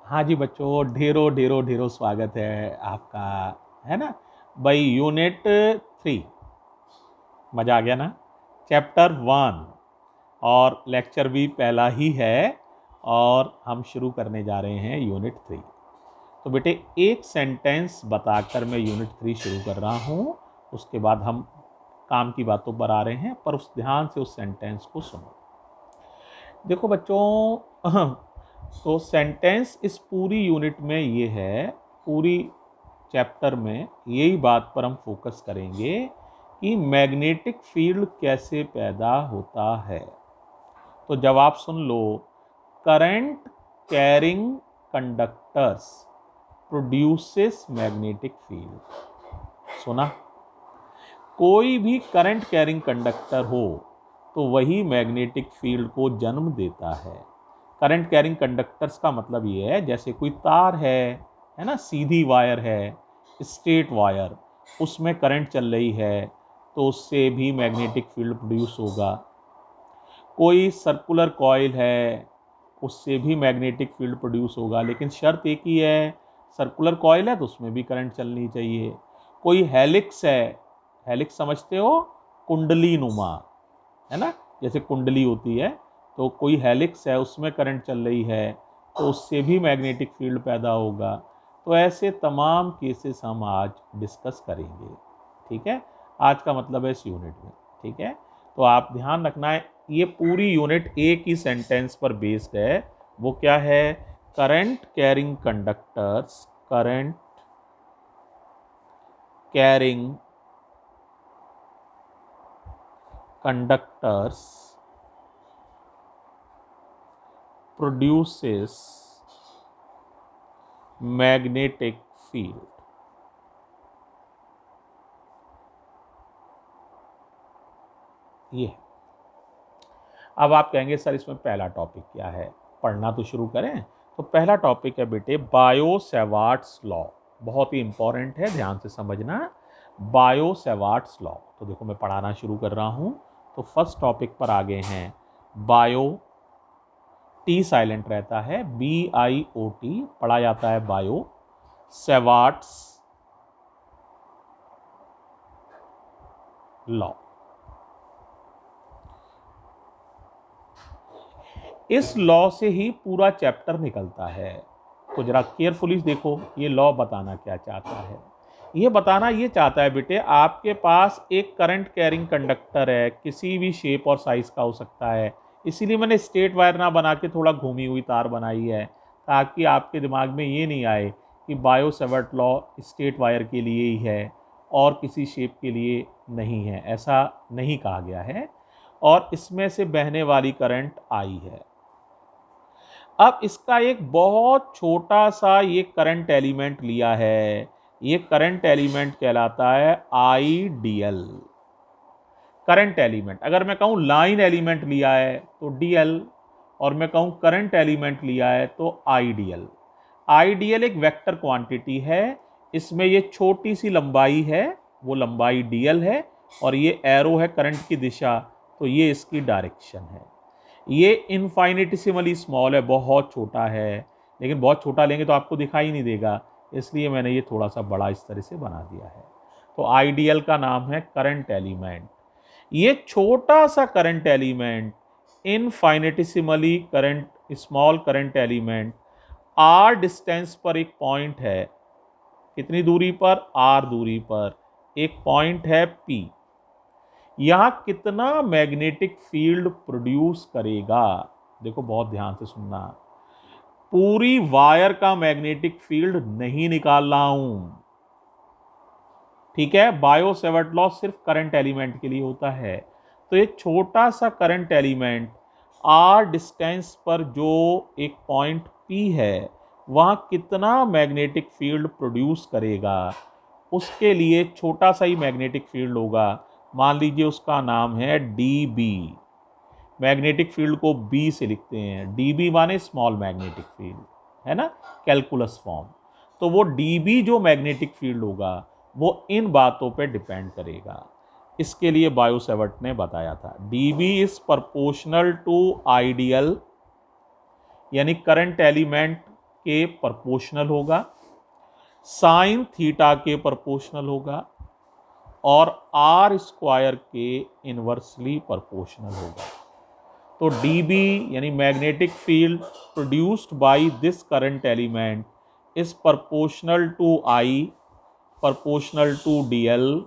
हाँ जी बच्चों, ढेरों ढेरों ढेरों स्वागत है आपका, है ना भाई। यूनिट 3, मज़ा आ गया ना। चैप्टर 1 और लेक्चर भी पहला ही है और हम शुरू करने जा रहे हैं यूनिट 3। तो बेटे एक सेंटेंस बताकर मैं यूनिट 3 शुरू कर रहा हूँ, उसके बाद हम काम की बातों पर आ रहे हैं, पर उस ध्यान से उस सेंटेंस को सुनो। देखो बच्चों, तो सेंटेंस इस पूरी यूनिट में ये है, पूरी चैप्टर में यही बात पर हम फोकस करेंगे कि मैग्नेटिक फील्ड कैसे पैदा होता है। तो जवाब सुन लो, current carrying conductors produces magnetic field. सुना? कोई भी करंट कैरिंग कंडक्टर हो तो वही मैग्नेटिक फील्ड को जन्म देता है। करंट कैरिंग कंडक्टर्स का मतलब ये है, जैसे कोई तार है ना, सीधी वायर है, स्ट्रेट वायर, उसमें करंट चल रही है तो उससे भी मैग्नेटिक फील्ड प्रोड्यूस होगा। कोई सर्कुलर कॉइल है, उससे भी मैग्नेटिक फील्ड प्रोड्यूस होगा, लेकिन शर्त एक ही है, सर्कुलर कॉइल है तो उसमें भी करंट चलनी चाहिए। कोई हेलिक्स है, हेलिक्स समझते हो, कुंडली नुमा, है ना, जैसे कुंडली होती है, तो कोई हेलिक्स है उसमें करंट चल रही है तो उससे भी मैग्नेटिक फील्ड पैदा होगा। तो ऐसे तमाम केसेस हम आज डिस्कस करेंगे। ठीक है, आज का मतलब है इस यूनिट में। ठीक है, तो आप ध्यान रखना है, ये पूरी यूनिट एक ही सेंटेंस पर बेस्ड है। वो क्या है? Current carrying conductors, current carrying conductors produces magnetic field. ये अब आप कहेंगे सर इसमें पहला टॉपिक क्या है, पढ़ना तो शुरू करें। तो पहला टॉपिक है बेटे बायो सेवार्ट्स लॉ। बहुत ही इंपॉर्टेंट है, ध्यान से समझना। Biot Savart's law. तो देखो मैं पढ़ाना शुरू कर रहा हूं, तो फर्स्ट टॉपिक पर आ गए हैं। बायो, टी साइलेंट रहता है, BIOT पढ़ा जाता है बायो। Savart's law. इस लॉ से ही पूरा चैप्टर निकलता है। तो जरा केयरफुली देखो, ये लॉ बताना क्या चाहता है। ये बताना ये चाहता है बेटे, आपके पास एक करंट कैरिंग कंडक्टर है, किसी भी शेप और साइज का हो सकता है। इसीलिए मैंने स्ट्रेट वायर ना बना के थोड़ा घूमी हुई तार बनाई है, ताकि आपके दिमाग में ये नहीं आए कि bio Savart law straight wire के लिए ही है और किसी शेप के लिए नहीं है। ऐसा नहीं कहा गया है। और इसमें से बहने वाली करंट आई है। अब इसका एक बहुत छोटा सा ये करंट एलिमेंट लिया है, ये करंट एलिमेंट कहलाता है आईडीएल। करंट एलिमेंट, अगर मैं कहूं लाइन एलिमेंट लिया है तो डीएल, और मैं कहूं करंट एलिमेंट लिया है तो आईडीएल। आईडीएल एक वेक्टर क्वांटिटी है, इसमें ये छोटी सी लंबाई है, वो लंबाई डीएल है, और ये एरो है करंट की दिशा, तो ये इसकी डायरेक्शन है। ये इनफाइनिटिसिमली स्मॉल है, बहुत छोटा है, लेकिन बहुत छोटा लेंगे तो आपको दिखाई नहीं देगा, इसलिए मैंने ये थोड़ा सा बड़ा इस तरह से बना दिया है। तो आईडीएल का नाम है करंट एलिमेंट। ये छोटा सा current element, infinitesimally current, small current element, R distance पर एक पॉइंट है। कितनी दूरी पर? आर दूरी पर एक पॉइंट है पी। यहां कितना मैग्नेटिक फील्ड प्रोड्यूस करेगा? देखो बहुत ध्यान से सुनना, पूरी वायर का मैग्नेटिक फील्ड नहीं निकाल रहा हूं। ठीक है, बायो सेवर्ट लॉ सिर्फ करंट एलिमेंट के लिए होता है। तो ये छोटा सा करंट एलिमेंट आर डिस्टेंस पर जो एक पॉइंट पी है, वहां कितना मैग्नेटिक फील्ड प्रोड्यूस करेगा, उसके लिए छोटा सा ही मैग्नेटिक फील्ड होगा। मान लीजिए उसका नाम है डीबी। मैग्नेटिक फील्ड को बी से लिखते हैं, डीबी माने स्मॉल मैग्नेटिक फील्ड, है ना, कैलकुलस फॉर्म। तो वो डीबी जो मैग्नेटिक फील्ड होगा वो इन बातों पे डिपेंड करेगा। इसके लिए बायो सेवर्ट ने बताया था, dB is proportional to ideal, यानी करंट एलिमेंट के प्रोपोर्शनल होगा, साइन थीटा के प्रोपोर्शनल होगा और आर स्क्वायर के इनवर्सली प्रोपोर्शनल होगा। तो dB यानी magnetic field produced by this current element is proportional to I, proportional to dl,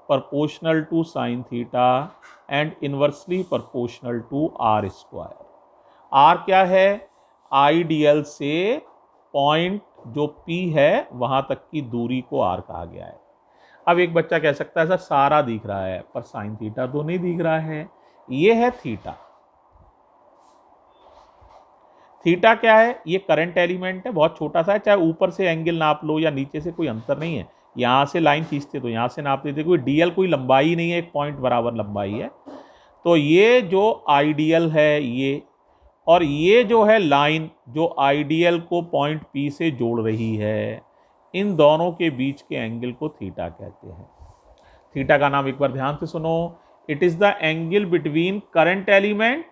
proportional to sine theta and inversely proportional to R square. R क्या है? Ideal से point जो P है वहां तक की दूरी को आर कहा गया है। अब एक बच्चा कह सकता है सर सारा दिख रहा है पर साइन थीटा तो नहीं दिख रहा है। ये है थीटा। थीटा क्या है? ये करंट एलिमेंट है, बहुत छोटा सा है, चाहे ऊपर से एंगल नाप लो या नीचे से कोई अंतर नहीं है। यहां से लाइन खींचते तो यहां से नाप देते, कोई डीएल कोई लंबाई नहीं है, एक पॉइंट बराबर लंबाई है। तो ये जो आइडियल है ये, और ये जो है लाइन जो आइडियल को पॉइंट पी से जोड़ रही है, इन दोनों के बीच के एंगल को थीटा कहते हैं। थीटा का नाम एक बार ध्यान से सुनो। It is the angle between current element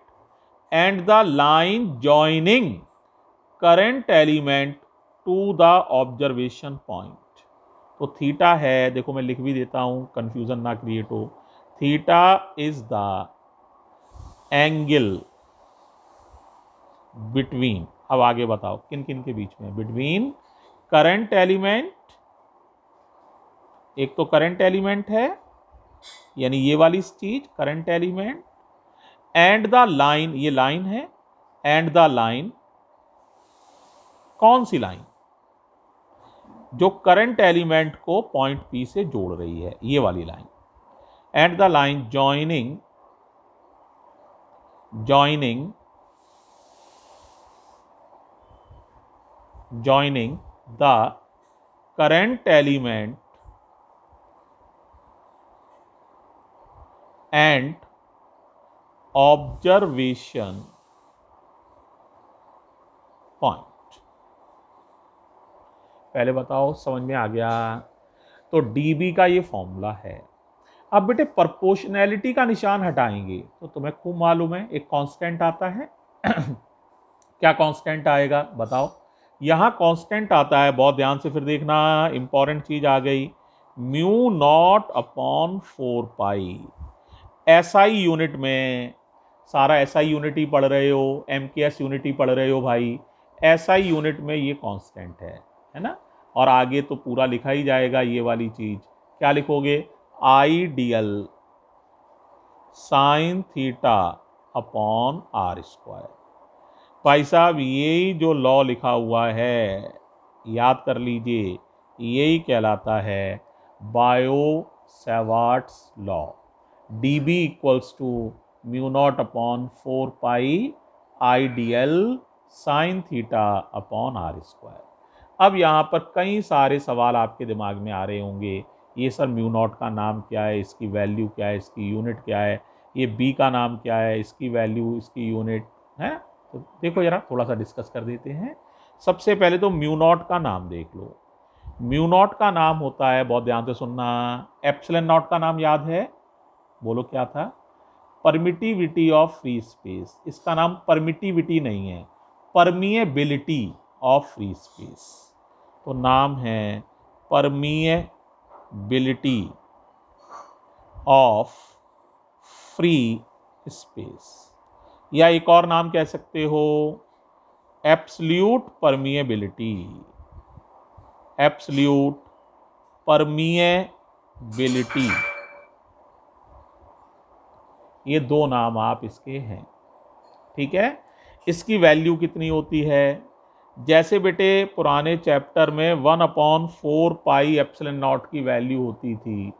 and the line joining current element to the observation point। तो थीटा है, देखो मैं लिख भी देता हूं कंफ्यूजन ना क्रिएट हो। Theta is the angle between, अब आगे बताओ किन किन के बीच में, बिटवीन करंट एलिमेंट, एक तो करंट एलिमेंट है यानी ये वाली चीज current element, and the line, ये लाइन है, एंड द लाइन, कौन सी लाइन? जो करंट एलिमेंट को पॉइंट P से जोड़ रही है, ये वाली line. And the line joining the current element and observation point. पहले बताओ समझ में आ गया? तो dB का ये फॉर्मूला है। अब बेटे प्रोपोर्शनैलिटी का निशान हटाएंगे तो तुम्हें खूब मालूम है एक कांस्टेंट आता है। क्या कांस्टेंट आएगा बताओ? यहां कांस्टेंट आता है, बहुत ध्यान से फिर देखना, इंपॉर्टेंट चीज आ गई, म्यू नॉट अपॉन 4 पाई। SI यूनिट में, सारा SI यूनिट ही पढ़ रहे हो, MKS यूनिट ही पढ़ रहे हो भाई, SI यूनिट में ये कांस्टेंट है ना। और आगे तो पूरा लिखा ही जाएगा ये वाली चीज। क्या लिखोगे? Ideal sine theta upon R square. भाई साहब यही जो लॉ लिखा हुआ है याद कर लीजिए, यही कहलाता है Biot Savart's law. dB equals to mu not upon 4 pi I dl sine theta upon R square. अब यहाँ पर कई सारे सवाल आपके दिमाग में आ रहे होंगे, ये सर म्यू नॉट का नाम क्या है, इसकी वैल्यू क्या है, इसकी यूनिट क्या है, ये बी का नाम क्या है, इसकी वैल्यू, इसकी यूनिट है। तो देखो जरा थोड़ा सा डिस्कस कर देते हैं। सबसे पहले तो म्यू नॉट का नाम देख लो। म्यू नॉट का नाम होता है, बहुत ध्यान से सुनना, एप्सिलॉन नॉट का नाम याद है? बोलो क्या था? Permittivity of free space. इसका नाम परमिटिविटी नहीं है, परमिएबिलिटी ऑफ फ्री स्पेस। तो नाम है परमिएबिलिटी ऑफ फ्री स्पेस, या एक और नाम कह सकते हो एब्सोल्यूट परमिएबिलिटी। एब्सोल्यूट परमिएबिलिटी, ये दो नाम आप इसके हैं, ठीक है। इसकी वैल्यू कितनी होती है? जैसे बेटे पुराने चैप्टर में 1/4 पाई एप्सिलॉन नॉट की वैल्यू होती थी,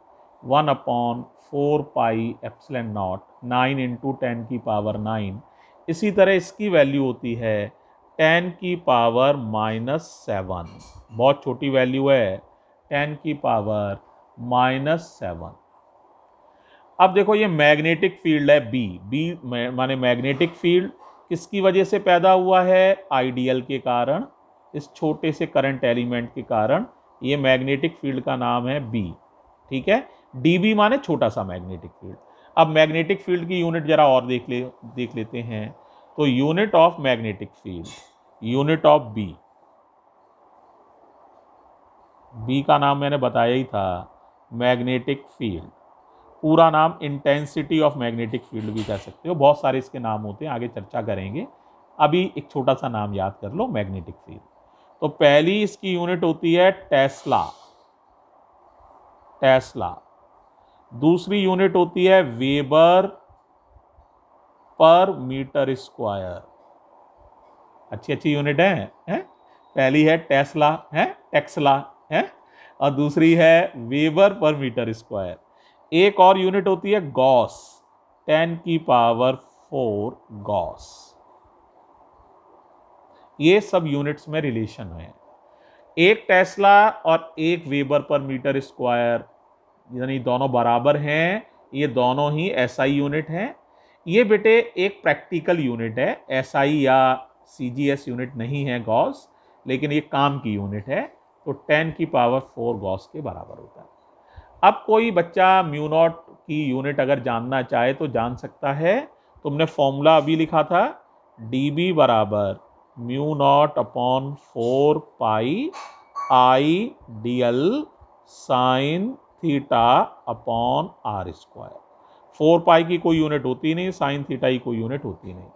1/4 पाई एप्सिलॉन नॉट, 9 × 10 की पावर 9। इसी तरह इसकी वैल्यू होती है 10 की पावर -7। बहुत छोटी वैल्यू है, 10 की पावर -7। अब देखो ये मैग्नेटिक फील्ड है बी माने मैग्नेटिक फील्ड किसकी वजह से पैदा हुआ है? आइडियल के कारण, इस छोटे से करंट एलिमेंट के कारण ये मैग्नेटिक फील्ड का नाम है बी, ठीक है। डीबी माने छोटा सा मैग्नेटिक फील्ड। अब मैग्नेटिक फील्ड की यूनिट जरा और देख लेते हैं। तो unit of magnetic field, unit of B, B का नाम मैंने बताया ही था, मैग्नेटिक फील्ड। पूरा नाम इंटेंसिटी ऑफ मैग्नेटिक फील्ड भी कह सकते हो, बहुत सारे इसके नाम होते हैं, आगे चर्चा करेंगे। अभी एक छोटा सा नाम याद कर लो, मैग्नेटिक फील्ड। तो पहली इसकी यूनिट होती है टेस्ला, टेस्ला। दूसरी यूनिट होती है वेबर पर मीटर स्क्वायर। अच्छी अच्छी यूनिट है? पहली है टेस्ला है, टेक्सला है, और दूसरी है वेबर पर मीटर स्क्वायर। एक और यूनिट होती है गॉस, 10⁴ गॉस। ये सब यूनिट्स में रिलेशन है। एक टेस्ला और एक वेबर पर मीटर स्क्वायर, यानी दोनों बराबर हैं, ये दोनों ही एसआई यूनिट हैं। ये बेटे एक प्रैक्टिकल यूनिट है, एसआई या सीजीएस यूनिट नहीं है गॉस, लेकिन ये काम की यूनिट है। तो 10⁴ गॉस के बराबर होता है। अब कोई बच्चा म्यू नॉट की यूनिट अगर जानना चाहे तो जान सकता है। तुमने फॉर्मूला अभी लिखा था, dB बराबर mu not upon 4 pi I dl sine theta upon R square. 4 pi की कोई यूनिट होती नहीं, साइन थीटा की कोई यूनिट होती नहीं।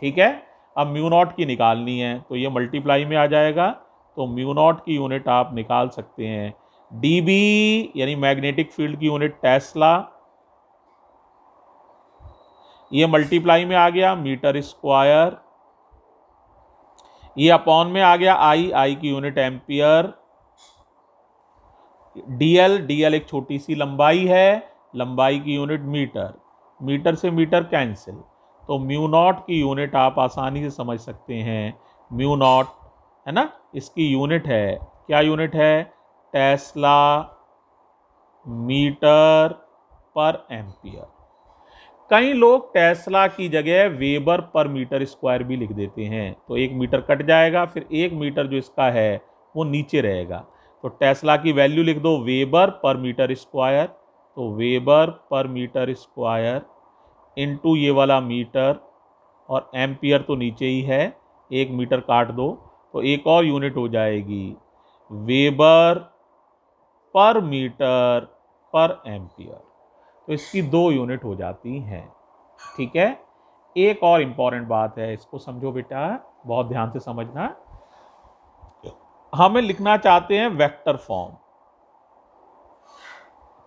ठीक है, अब म्यू नॉट की निकालनी है तो ये मल्टीप्लाई में आ जाएगा। तो म्यू नॉट की यूनिट आप निकाल सकते हैं, dB यानी मैग्नेटिक फील्ड की यूनिट टेस्ला, ये मल्टीप्लाई में आ गया मीटर स्क्वायर, ये अपॉन में आ गया आई की यूनिट एम्पियर, dl एक छोटी सी लंबाई है, लंबाई की यूनिट मीटर, मीटर से मीटर कैंसिल। तो म्यू नॉट की यूनिट आप आसानी से समझ सकते हैं, म्यू नॉट है ना, इसकी यूनिट है, क्या यूनिट है, टेस्ला मीटर पर एम्पियर। कई लोग टेस्ला की जगह वेबर पर मीटर स्क्वायर भी लिख देते हैं, तो 1 मीटर कट जाएगा, फिर 1 मीटर जो इसका है वो नीचे रहेगा। तो टेस्ला की वैल्यू लिख दो वेबर पर मीटर स्क्वायर, तो weber per metre square into ये वाला मीटर, और एम्पियर तो नीचे ही है, 1 मीटर काट दो तो एक और यूनिट हो जाएगी वेबर पर मीटर पर एम्पियर। तो इसकी 2 यूनिट हो जाती हैं। ठीक है, एक और इंपॉर्टेंट बात है, इसको समझो बेटा, बहुत ध्यान से समझना। हमें लिखना चाहते हैं वेक्टर फॉर्म,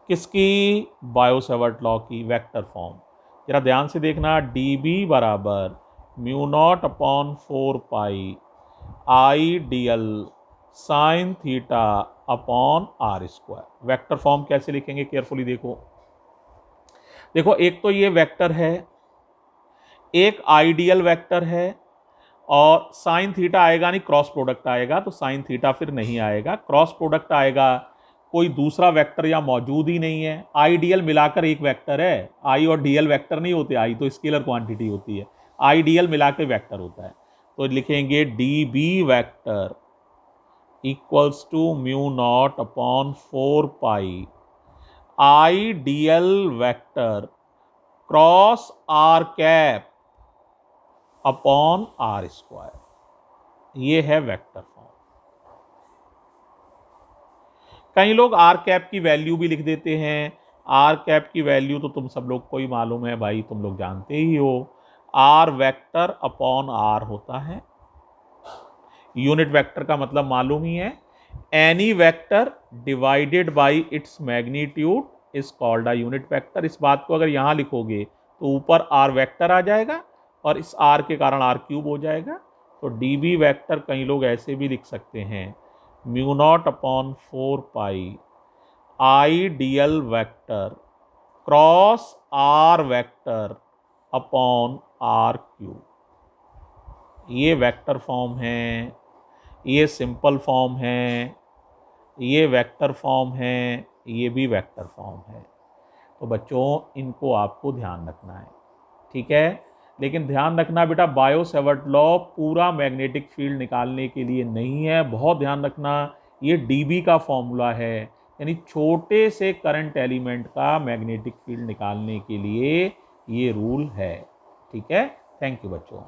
किसकी, बायो-सेवर्ट लॉ की वेक्टर फॉर्म। जरा ध्यान से देखना, dB बराबर mu not upon 4 pi I dl sine theta upon R square. Vector form कैसे लिखेंगे, केयरफुली देखो। देखो, एक तो ये वेक्टर है, एक आइडियल वेक्टर है, और साइन थीटा आएगा नहीं, क्रॉस प्रोडक्ट आएगा, तो साइन थीटा फिर नहीं आएगा, क्रॉस प्रोडक्ट आएगा, कोई दूसरा वेक्टर या मौजूद ही नहीं है। आई डीएल मिलाकर एक वेक्टर है, आई और डीएल वेक्टर नहीं होते, आई तो स्केलर क्वांटिटी होती है, आई डीएल मिलाकर वेक्टर होता है। तो लिखेंगे d B vector equals to mu not upon 4 pi I dl vector cross R cap upon R square. ये है वेक्टर फॉर्म। कई लोग आर कैप की वैल्यू भी लिख देते हैं। आर कैप की वैल्यू तो तुम सब लोग को ही मालूम है भाई, तुम लोग जानते ही हो, आर वेक्टर अपॉन आर होता है। यूनिट वेक्टर का मतलब मालूम ही है, any vector divided by its magnitude is called a unit vector. इस बात को अगर यहां लिखोगे तो ऊपर आर वेक्टर आ जाएगा और इस आर के कारण आर क्यूब हो जाएगा। तो डी बी वैक्टर कई लोग ऐसे भी लिख सकते हैं, mu not upon 4 pi I d l vector cross R vector upon R cube. ये वेक्टर फॉर्म है, ये सिंपल फॉर्म है, ये वेक्टर फॉर्म है, ये भी वेक्टर फॉर्म है। तो बच्चों, इनको आपको ध्यान रखना है, ठीक है। लेकिन ध्यान रखना बेटा, बायो-सेवर्ट लॉ पूरा मैग्नेटिक फील्ड निकालने के लिए नहीं है, बहुत ध्यान रखना। ये डीबी का फॉर्मूला है, यानी छोटे से करंट एलिमेंट का मैग्नेटिक फील्ड निकालने के लिए ये रूल है, ठीक है। थैंक यू बच्चों।